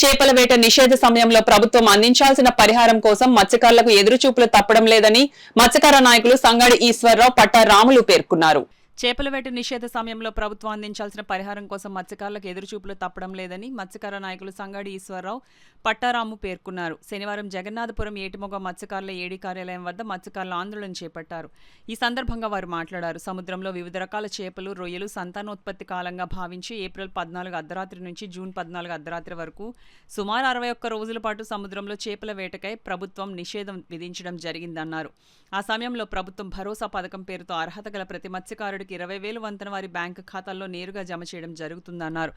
చేపల వేట నిషేధ సమయంలో ప్రభుత్వం అందించాల్సిన పరిహారం కోసం మత్స్యకారులకు ఎదురుచూపులు తప్పడం లేదని మత్స్యకార నాయకులు సంగాడి ఈశ్వరరావు, పట్టా రాములు పేర్కొన్నారు. చేపల వేట నిషేధ సమయంలో ప్రభుత్వం అందించాల్సిన పరిహారం కోసం మత్స్యకారులకు ఎదురుచూపులు తప్పడం లేదని మత్స్యకార నాయకులు సంగాడి ఈశ్వరరావు, పట్టారాము పేర్కొన్నారు. శనివారం జగన్నాథపురం ఏటిమొగ మత్స్యకారుల ఏడీ కార్యాలయం వద్ద మత్స్యకారులు ఆందోళన చేపట్టారు. ఈ సందర్భంగా వారు మాట్లాడారు. సముద్రంలో వివిధ రకాల చేపలు, రొయ్యలు సంతానోత్పత్తి కాలంగా భావించి ఏప్రిల్ 14 అర్ధరాత్రి నుంచి జూన్ 14 అర్ధరాత్రి వరకు సుమారు 61 రోజుల పాటు సముద్రంలో చేపల వేటకై ప్రభుత్వం నిషేధం విధించడం జరిగిందన్నారు. ఆ సమయంలో ప్రభుత్వం భరోసా పథకం పేరుతో అర్హత గల ప్రతి మత్స్యకారుడికి 20,000 వంతన వారి బ్యాంకు ఖాతాల్లో నేరుగా జమ చేయడం జరుగుతుందన్నారు.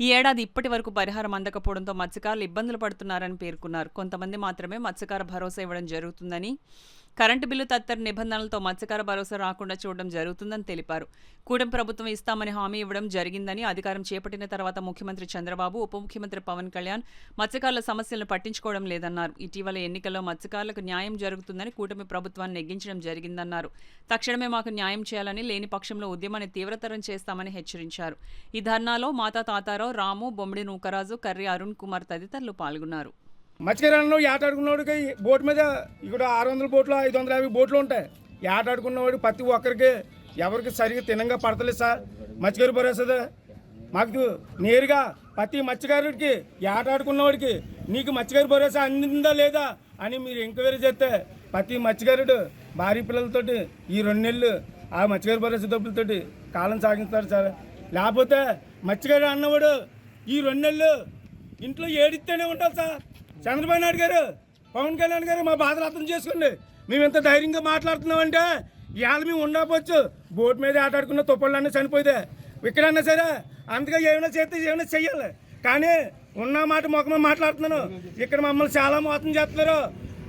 ఈ ఏడాది ఇప్పటి వరకు పరిహారం అందకపోవడంతో మత్స్యకారులు ఇబ్బందులు పడుతున్నారని పేర్కొన్నారు. కొంతమంది మాత్రమే మత్స్యకార భరోసా ఇవ్వడం జరుగుతుందని, కరెంటు బిల్లు తదితర నిబంధనలతో మత్స్యకార భరోసా రాకుండా చూడడం జరుగుతుందని తెలిపారు. కూటమి ప్రభుత్వం ఇస్తామని హామీ ఇవ్వడం జరిగిందని, అధికారం చేపట్టిన తర్వాత ముఖ్యమంత్రి చంద్రబాబు, ఉప ముఖ్యమంత్రి పవన్ కళ్యాణ్ మత్స్యకారుల సమస్యలను పట్టించుకోవడం లేదన్నారు. ఇటీవల ఎన్నికల్లో మత్స్యకారులకు న్యాయం జరుగుతుందని కూటమి ప్రభుత్వాన్ని నెగ్గించడం జరిగిందన్నారు. తక్షణమే మాకు న్యాయం చేయాలని, లేని పక్షంలో ఉద్యమాన్ని తీవ్రతరం చేస్తామని హెచ్చరించారు. ఈ ధర్నాలో మాతా తాతారావు, రాము, బొమ్మిడి నూకరాజు, కర్రి అరుణ్ కుమార్ తదితరులు పాల్గొన్నారు. మత్స్యకారులను ఏటాడుకున్నవాడికి బోటు మీద ఇక్కడ 600 బోట్లు 550 బోట్లు ఉంటాయి. ఏటాడుకున్నవాడు ప్రతి ఒక్కరికి ఎవరికి సరిగ్గా తినంగా పడతలేదు సార్. మత్స్యకారు భరోసా మాకు నేరుగా ప్రతి మత్స్యకారుడికి ఏటాడుకున్నవాడికి నీకు మత్స్యకారు భరోసా అందిందా లేదా అని మీరు ఎంక్వైరీ చేస్తే ప్రతి మత్స్యకారుడు భార్య పిల్లలతోటి ఈ 2 నెలలు ఆ మత్స్యకారు భరోసా డబ్బులతోటి కాలం సాగిస్తారు సార్. లేకపోతే మత్స్యకారు అన్నవాడు ఈ 2 నెలలు ఇంట్లో ఏడిస్తేనే ఉంటారు సార్. చంద్రబాబు నాయుడు గారు, పవన్ కళ్యాణ్ గారు మా బాధలు అర్థం చేసుకోండి. మేము ఎంత ధైర్యంగా మాట్లాడుతున్నామంటే ఇవాళ మేము ఉండకపోవచ్చు. బోట్ మీద ఆటాడుకున్న తుప్పళ్ళన్నీ చనిపోతే ఇక్కడన్నా సరే అందుకే ఏమైనా చేస్తే ఏమైనా చెయ్యాలి. కానీ ఉన్న మాట మొఖమే మాట్లాడుతున్నాను. ఇక్కడ మమ్మల్ని చాలా మోసం చేస్తున్నారు.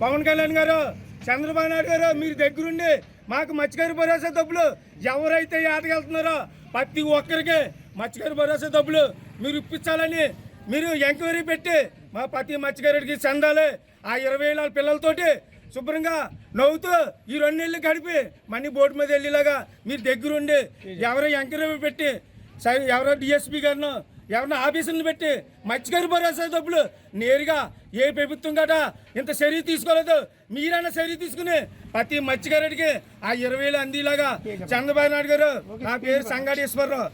పవన్ కళ్యాణ్ గారు, చంద్రబాబు నాయుడు గారు మీరు దగ్గరుండి మాకు మత్స్యకారు భరోసా డబ్బులు ఎవరైతే ఏటకెళ్తున్నారో ప్రతి ఒక్కరికి మత్స్యకారు భరోసా డబ్బులు మీరు ఇప్పించాలని మీరు ఎంక్వైరీ పెట్టి మా ప్రతి మత్స్యకారుడికి చెందాలి. ఆ 20,000 పిల్లలతోటి శుభ్రంగా నవ్వుతూ ఈ 2 నెలలు గడిపి మళ్ళీ బోటు మీద వెళ్ళేలాగా మీరు దగ్గరుండి ఎవరో ఎంక్వైరీ పెట్టి ఎవరో డిఎస్పీ గారినో ఎవరినో ఆఫీసులను పెట్టి మత్స్యకారు భరోసా డబ్బులు నేరుగా ఏ ప్రభుత్వం గట ఇంత చర్య తీసుకోలేదు. మీరైనా చర్య తీసుకుని ప్రతి మత్స్యకారుడికి ఆ 20,000 అందేలాగా చంద్రబాబు నాయుడు గారు, నా పేరు సంగాడి ఈశ్వరరావు.